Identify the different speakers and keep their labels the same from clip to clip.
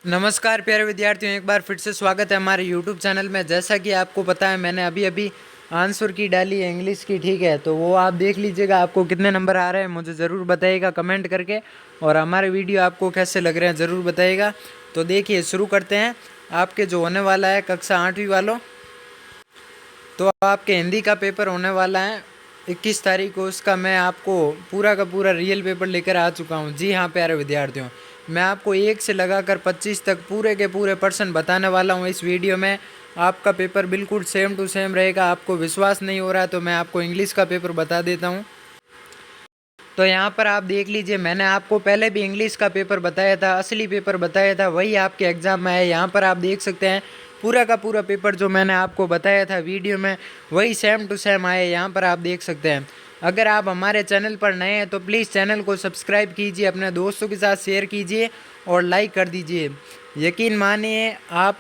Speaker 1: नमस्कार प्यारे विद्यार्थियों, एक बार फिर से स्वागत है हमारे YouTube चैनल में। जैसा कि आपको पता है, मैंने अभी अभी आंसर की डाली है इंग्लिश की, ठीक है। तो वो आप देख लीजिएगा, आपको कितने नंबर आ रहे हैं मुझे ज़रूर बताइएगा कमेंट करके, और हमारे वीडियो आपको कैसे लग रहे हैं ज़रूर बताइएगा। तो देखिए, शुरू करते हैं। आपके जो होने वाला है कक्षा 8वीं वालों, तो आपके हिंदी का पेपर होने वाला है 21 तारीख को। उसका मैं आपको पूरा का पूरा रियल पेपर लेकर आ चुका हूँ। जी हाँ प्यारे विद्यार्थियों, मैं आपको 1 से लगाकर 25 तक पूरे के पूरे पर्सन बताने वाला हूँ इस वीडियो में। आपका पेपर बिल्कुल सेम टू सेम रहेगा। आपको विश्वास नहीं हो रहा है तो मैं आपको इंग्लिश का पेपर बता देता हूँ। तो यहाँ पर आप देख लीजिए, मैंने आपको पहले भी इंग्लिश का पेपर बताया था, असली पेपर बताया था, वही आपके एग्ज़ाम में है। यहाँ पर आप देख सकते हैं पूरा का पूरा पेपर जो मैंने आपको बताया था वीडियो में, वही सेम टू सेम आया। यहाँ पर आप देख सकते हैं। अगर आप हमारे चैनल पर नए हैं तो प्लीज़ चैनल को सब्सक्राइब कीजिए, अपने दोस्तों के साथ शेयर कीजिए और लाइक कर दीजिए। यकीन मानिए, आप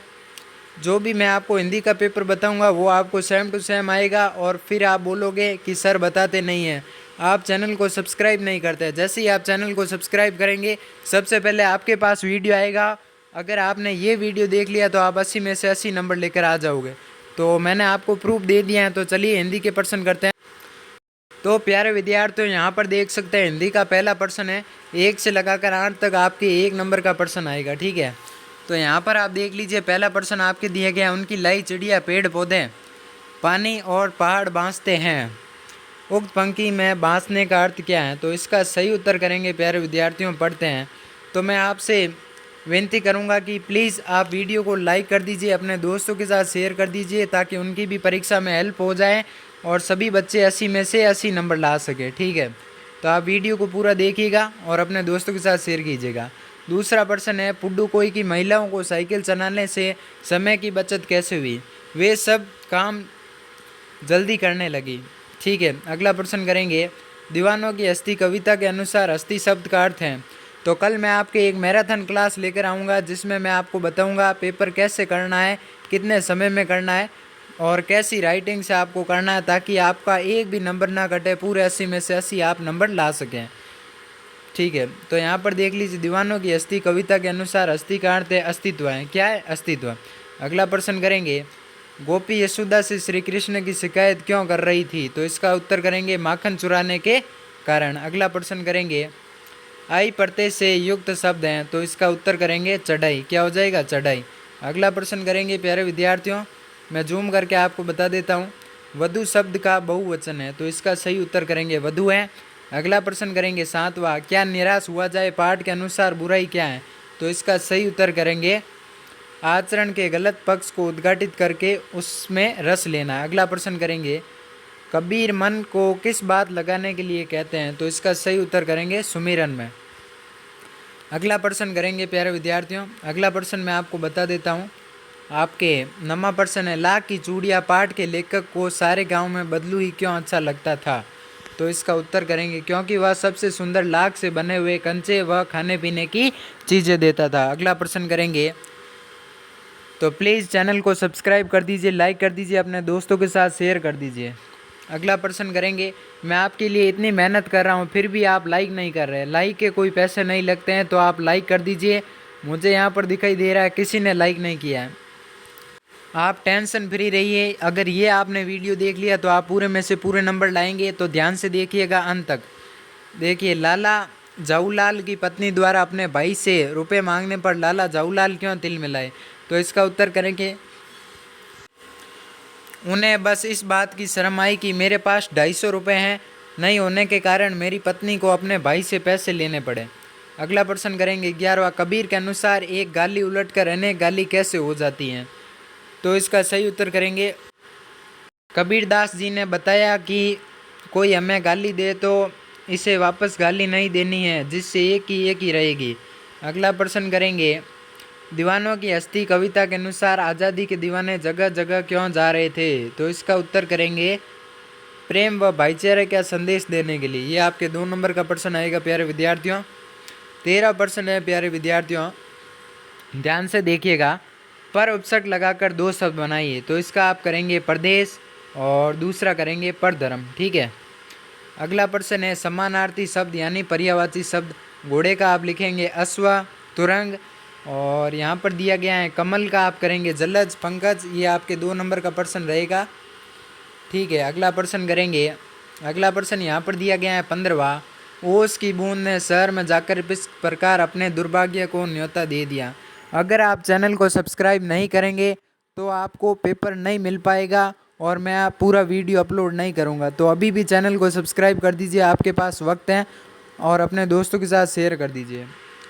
Speaker 1: जो भी मैं आपको हिंदी का पेपर बताऊंगा वो आपको सेम टू सेम आएगा, और फिर आप बोलोगे कि सर बताते नहीं हैं, आप चैनल को सब्सक्राइब नहीं करते। जैसे ही आप चैनल को सब्सक्राइब करेंगे, सबसे पहले आपके पास वीडियो आएगा। अगर आपने ये वीडियो देख लिया तो आप 80 में से 80 नंबर लेकर आ जाओगे। तो मैंने आपको प्रूफ दे दिया है। तो चलिए हिंदी के प्रश्न करते हैं। तो प्यारे विद्यार्थियों, यहाँ पर देख सकते हैं हिंदी का पहला प्रश्न है। 1 से लगाकर 8 तक आपके 1 नंबर का प्रश्न आएगा, ठीक है। तो यहाँ पर आप देख लीजिए, पहला प्रश्न आपके दिया गया, उनकी लाई चिड़िया पेड़ पौधे पानी और पहाड़ बांसते हैं, उक्त पंक्ति में बांसने का अर्थ क्या है। तो इसका सही उत्तर करेंगे प्यारे विद्यार्थियों, पढ़ते हैं। तो मैं आपसे विनती करूंगा कि प्लीज़ आप वीडियो को लाइक कर दीजिए, अपने दोस्तों के साथ शेयर कर दीजिए, ताकि उनकी भी परीक्षा में हेल्प हो जाए और सभी बच्चे 80 में से 80 नंबर ला सके, ठीक है। तो आप वीडियो को पूरा देखिएगा और अपने दोस्तों के साथ शेयर कीजिएगा। दूसरा प्रश्न है, पुडुकोई की महिलाओं को साइकिल चलाने से समय की बचत कैसे हुई? वे सब काम जल्दी करने लगी, ठीक है। अगला प्रश्न करेंगे, दीवानों की हस्ती कविता के अनुसार हस्ती शब्द का अर्थ है। तो कल मैं आपके एक मैराथन क्लास लेकर आऊँगा, जिसमें मैं आपको बताऊँगा पेपर कैसे करना है, कितने समय में करना है और कैसी राइटिंग से आपको करना है, ताकि आपका एक भी नंबर ना कटे, पूरे 80 में से 80 आप नंबर ला सकें, ठीक है। तो यहाँ पर देख लीजिए, दीवानों की हस्ती कविता के अनुसार हस्ती का अर्थ है अस्तित्व है। क्या है? अस्तित्व। अगला प्रश्न करेंगे, गोपी यशोदा से श्री कृष्ण की शिकायत क्यों कर रही थी? तो इसका उत्तर करेंगे माखन चुराने के कारण। अगला प्रश्न करेंगे, आई प्रत्यय से युक्त शब्द हैं, तो इसका उत्तर करेंगे चढ़ाई। क्या हो जाएगा? चढ़ाई। अगला प्रश्न करेंगे प्यारे विद्यार्थियों, मैं जूम करके आपको बता देता हूँ, वधु शब्द का बहुवचन है, तो इसका सही उत्तर करेंगे वधु है। अगला प्रश्न करेंगे 7वां, क्या निराश हुआ जाए पाठ के अनुसार बुराई क्या है? तो इसका सही उत्तर करेंगे आचरण के गलत पक्ष को उद्घाटित करके उसमें रस लेना। अगला प्रश्न करेंगे, कबीर मन को किस बात लगाने के लिए कहते हैं? तो इसका सही उत्तर करेंगे सुमिरन में। अगला प्रश्न करेंगे प्यारे विद्यार्थियों, अगला प्रश्न मैं आपको बता देता हूँ। आपके नमा प्रश्न है, लाख की चूड़ियाँ पाठ के लेखक को सारे गांव में बदलू ही क्यों अच्छा लगता था? तो इसका उत्तर करेंगे क्योंकि वह सबसे सुंदर लाख से बने हुए कंचे व खाने पीने की चीज़ें देता था। अगला प्रश्न करेंगे, तो प्लीज़ चैनल को सब्सक्राइब कर दीजिए, लाइक कर दीजिए, अपने दोस्तों के साथ शेयर कर दीजिए। अगला प्रश्न करेंगे, मैं आपके लिए इतनी मेहनत कर रहा हूँ फिर भी आप लाइक नहीं कर रहे। लाइक के कोई पैसे नहीं लगते हैं, तो आप लाइक कर दीजिए। मुझे यहाँ पर दिखाई दे रहा है किसी ने लाइक नहीं किया है। आप टेंशन फ्री रहिए, अगर ये आपने वीडियो देख लिया तो आप पूरे में से पूरे नंबर लाएंगे। तो ध्यान से देखिएगा अंत तक। देखिए, लाला जाऊलाल की पत्नी द्वारा अपने भाई से रुपए मांगने पर लाला जाऊलाल क्यों तिल मिलाए? तो इसका उत्तर करेंगे, उन्हें बस इस बात की शर्म आई कि मेरे पास 250 रुपये हैं, नहीं होने के कारण मेरी पत्नी को अपने भाई से पैसे लेने पड़े। अगला प्रश्न करेंगे 11वां, कबीर के अनुसार एक गाली उलटकर अनेक गाली कैसे हो जाती हैं? तो इसका सही उत्तर करेंगे, कबीरदास जी ने बताया कि कोई हमें गाली दे तो इसे वापस गाली नहीं देनी है, जिससे एक ही रहेगी। अगला प्रश्न करेंगे, दीवानों की हस्ती कविता के अनुसार आज़ादी के दीवाने जगह जगह क्यों जा रहे थे? तो इसका उत्तर करेंगे प्रेम व भाईचारे का संदेश देने के लिए। ये आपके 2 नंबर का प्रश्न आएगा प्यारे विद्यार्थियों। 13 प्रश्न है प्यारे विद्यार्थियों, ध्यान से देखिएगा। पर उपसर्ग लगाकर 2 शब्द बनाइए। तो इसका आप करेंगे प्रदेश और दूसरा करेंगे परधर्म, ठीक है। अगला प्रश्न है, समानार्थी शब्द यानी पर्यायवाची शब्द। घोड़े का आप लिखेंगे अश्व, तुरंग, और यहाँ पर दिया गया है कमल का आप करेंगे जलज पंकज, ये आपके 2 नंबर का प्रश्न रहेगा। ठीक है, अगला प्रश्न करेंगे। अगला प्रश्न यहाँ पर दिया गया है 15वां। ओस की बूंद ने शहर में जाकर इस प्रकार अपने दुर्भाग्य को न्योता दे दिया। अगर आप चैनल को सब्सक्राइब नहीं करेंगे तो आपको पेपर नहीं मिल पाएगा और मैं आप पूरा वीडियो अपलोड नहीं करूँगा। तो अभी भी चैनल को सब्सक्राइब कर दीजिए, आपके पास वक्त है, और अपने दोस्तों के साथ शेयर कर दीजिए।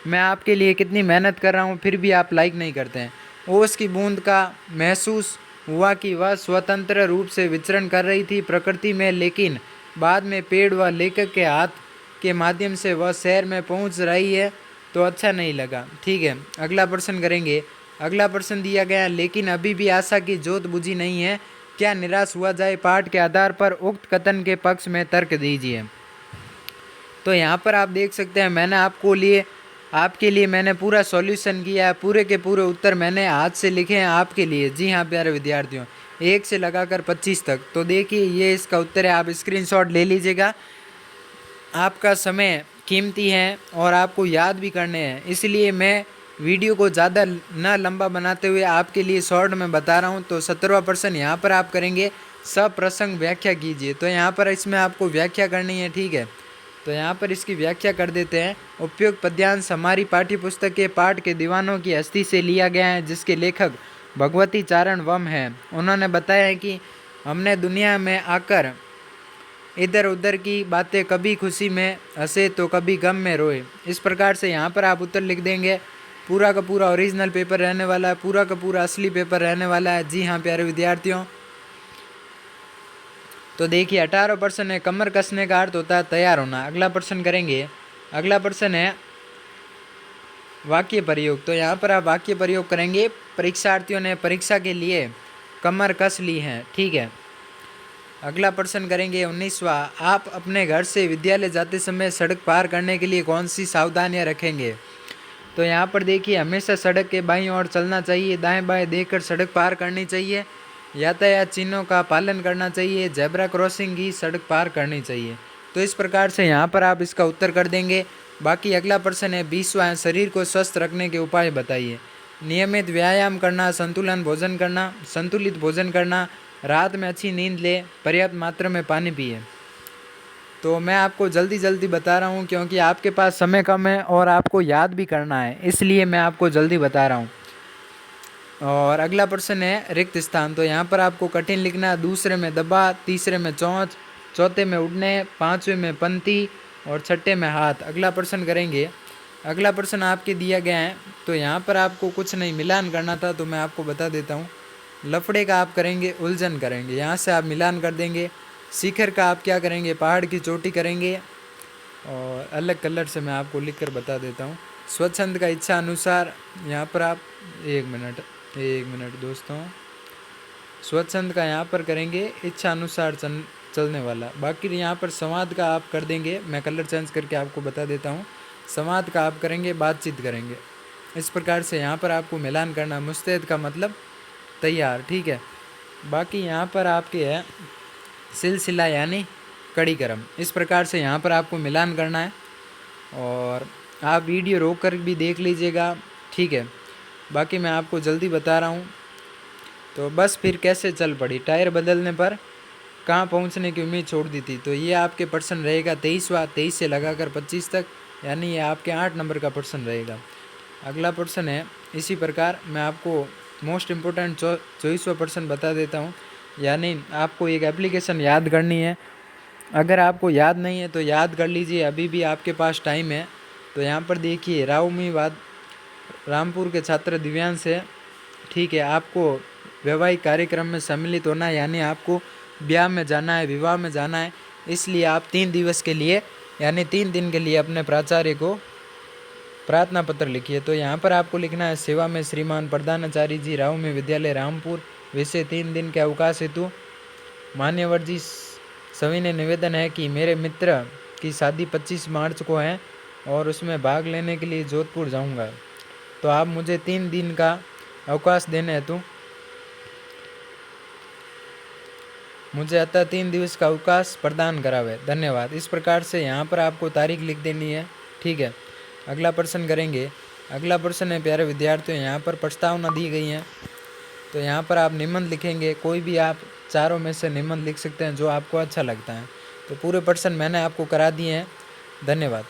Speaker 1: मैं आपके लिए कितनी मेहनत कर रहा हूँ फिर भी आप लाइक नहीं करते हैं। ओस की बूंद का महसूस हुआ कि वह स्वतंत्र रूप से विचरण कर रही थी प्रकृति में, लेकिन बाद में पेड़ व लेखक के हाथ के माध्यम से वह शहर में पहुंच रही है तो अच्छा नहीं लगा। ठीक है, अगला प्रश्न करेंगे। अगला प्रश्न दिया गया, लेकिन अभी भी आशा की ज्योत बुझी नहीं है, क्या निराश हुआ जाए? पाठ के आधार पर उक्त कथन के पक्ष में तर्क दीजिए। तो यहाँ पर आप देख सकते हैं मैंने आपके लिए मैंने पूरा सॉल्यूशन किया है, पूरे के पूरे उत्तर मैंने हाथ से लिखे हैं आपके लिए। जी हाँ प्यारे विद्यार्थियों, 1 से लगाकर 25 तक। तो देखिए ये इसका उत्तर है, आप स्क्रीनशॉट ले लीजिएगा। आपका समय कीमती है और आपको याद भी करने हैं, इसलिए मैं वीडियो को ज़्यादा न लंबा बनाते हुए आपके लिए शॉर्ट में बता रहा हूँ। तो 17वां प्रश्न यहाँ पर आप करेंगे, सप्रसंग व्याख्या कीजिए। तो यहाँ पर इसमें आपको व्याख्या करनी है। ठीक है, तो यहाँ पर इसकी व्याख्या कर देते हैं। उपयुक्त पद्यांश हमारी पाठ्य पुस्तक के पाठ के दीवानों की हस्ती से लिया गया है, जिसके लेखक भगवती चारण वम हैं। उन्होंने बताया है कि हमने दुनिया में आकर इधर उधर की बातें, कभी खुशी में हंसे तो कभी गम में रोए। इस प्रकार से यहाँ पर आप उत्तर लिख देंगे। पूरा का पूरा ओरिजिनल पेपर रहने वाला है, पूरा का पूरा असली पेपर रहने वाला है। जी हाँ प्यारे विद्यार्थियों, तो देखिए 18 प्रश्न है, कमर कसने का अर्थ होता है तैयार होना। अगला प्रश्न करेंगे। अगला प्रश्न है वाक्य प्रयोग। तो यहाँ पर आप वाक्य प्रयोग करेंगे, परीक्षार्थियों ने परीक्षा के लिए कमर कस ली है। ठीक है, अगला प्रश्न करेंगे 19वां। आप अपने घर से विद्यालय जाते समय सड़क पार करने के लिए कौन सी सावधानियाँ रखेंगे? तो यहाँ पर देखिए हमेशा सड़क के बाईं ओर चलना चाहिए, दाएं बाएं देखकर सड़क पार करनी चाहिए, यातायात चिन्हों का पालन करना चाहिए, जेब्रा क्रॉसिंग की सड़क पार करनी चाहिए। तो इस प्रकार से यहाँ पर आप इसका उत्तर कर देंगे। बाकी अगला प्रश्न है 20वां, शरीर को स्वस्थ रखने के उपाय बताइए। नियमित व्यायाम करना, संतुलित भोजन करना, रात में अच्छी नींद ले, पर्याप्त मात्रा में पानी पिए। तो मैं आपको जल्दी बता रहा हूँ क्योंकि आपके पास समय कम है और आपको याद भी करना है, इसलिए मैं आपको जल्दी बता रहा हूँ। और अगला प्रश्न है रिक्त स्थान। तो यहाँ पर आपको कठिन लिखना, दूसरे में दबा, तीसरे में चोंच, चौथे में उड़ने, पाँचवें में पंक्ति और छठे में हाथ। अगला प्रश्न करेंगे। अगला प्रश्न आपके दिया गया है, तो यहाँ पर आपको कुछ नहीं मिलान करना था, तो मैं आपको बता देता हूँ। लफड़े का आप करेंगे उलझन करेंगे, यहाँ से आप मिलान कर देंगे। शिखर का आप क्या करेंगे, पहाड़ की चोटी करेंगे। और अलग कलर से मैं आपको लिख कर बता देता हूँ। स्वच्छंद का इच्छा अनुसार, यहाँ पर आप एक मिनट दोस्तों, स्वच्छंद का यहाँ पर करेंगे इच्छा अनुसार चलने वाला। बाकी यहाँ पर संवाद का आप कर देंगे, मैं कलर चेंज करके आपको बता देता हूँ। संवाद का आप करेंगे बातचीत करेंगे। इस प्रकार से यहाँ पर आपको मिलान करना। मुस्तैद का मतलब तैयार। ठीक है, बाकी यहाँ पर आपके है सिलसिला यानी कड़ी क्रम। इस प्रकार से यहाँ पर आपको मिलान करना है और आप वीडियो रोक कर भी देख लीजिएगा। ठीक है, बाकी मैं आपको जल्दी बता रहा हूँ। तो बस फिर कैसे चल पड़ी, टायर बदलने पर कहाँ पहुँचने की उम्मीद छोड़ दी थी। तो ये आपके प्रश्न रहेगा 23वां, 23 से लगाकर 25 तक, यानी ये आपके 8 नंबर का प्रश्न रहेगा। अगला प्रश्न है इसी प्रकार, मैं आपको मोस्ट इम्पोर्टेंट 24वां प्रश्न बता देता हूँ। यानी आपको एक एप्लीकेशन याद करनी है। अगर आपको याद नहीं है तो याद कर लीजिए, अभी भी आपके पास टाइम है। तो यहाँ पर देखिए रामपुर के छात्र दिव्यांश है। ठीक है, आपको वैवाहिक कार्यक्रम में सम्मिलित होना है, यानी आपको ब्याह में जाना है, विवाह में जाना है। इसलिए आप 3 दिवस के लिए यानी 3 दिन के लिए अपने प्राचार्य को प्रार्थना पत्र लिखिए। तो यहाँ पर आपको लिखना है, सेवा में श्रीमान प्रधानाचार्य जी, राव में विद्यालय रामपुर, विषय 3 दिन के अवकाश हेतु। मान्यवर जी, सविनय निवेदन है कि मेरे मित्र की शादी 25 मार्च को है और उसमें भाग लेने के लिए जोधपुर जाऊंगा, तो आप मुझे 3 दिन का अवकाश देने हेतु मुझे अतः 3 दिवस का अवकाश प्रदान करावे, धन्यवाद। इस प्रकार से यहाँ पर आपको तारीख लिख देनी है। ठीक है, अगला प्रश्न करेंगे। अगला प्रश्न है प्यारे विद्यार्थियों, यहाँ पर प्रस्तावना दी गई है। तो यहाँ पर आप निबंध लिखेंगे, कोई भी आप चारों में से निबंध लिख सकते हैं जो आपको अच्छा लगता है। तो पूरे प्रश्न मैंने आपको करा दिए हैं। धन्यवाद।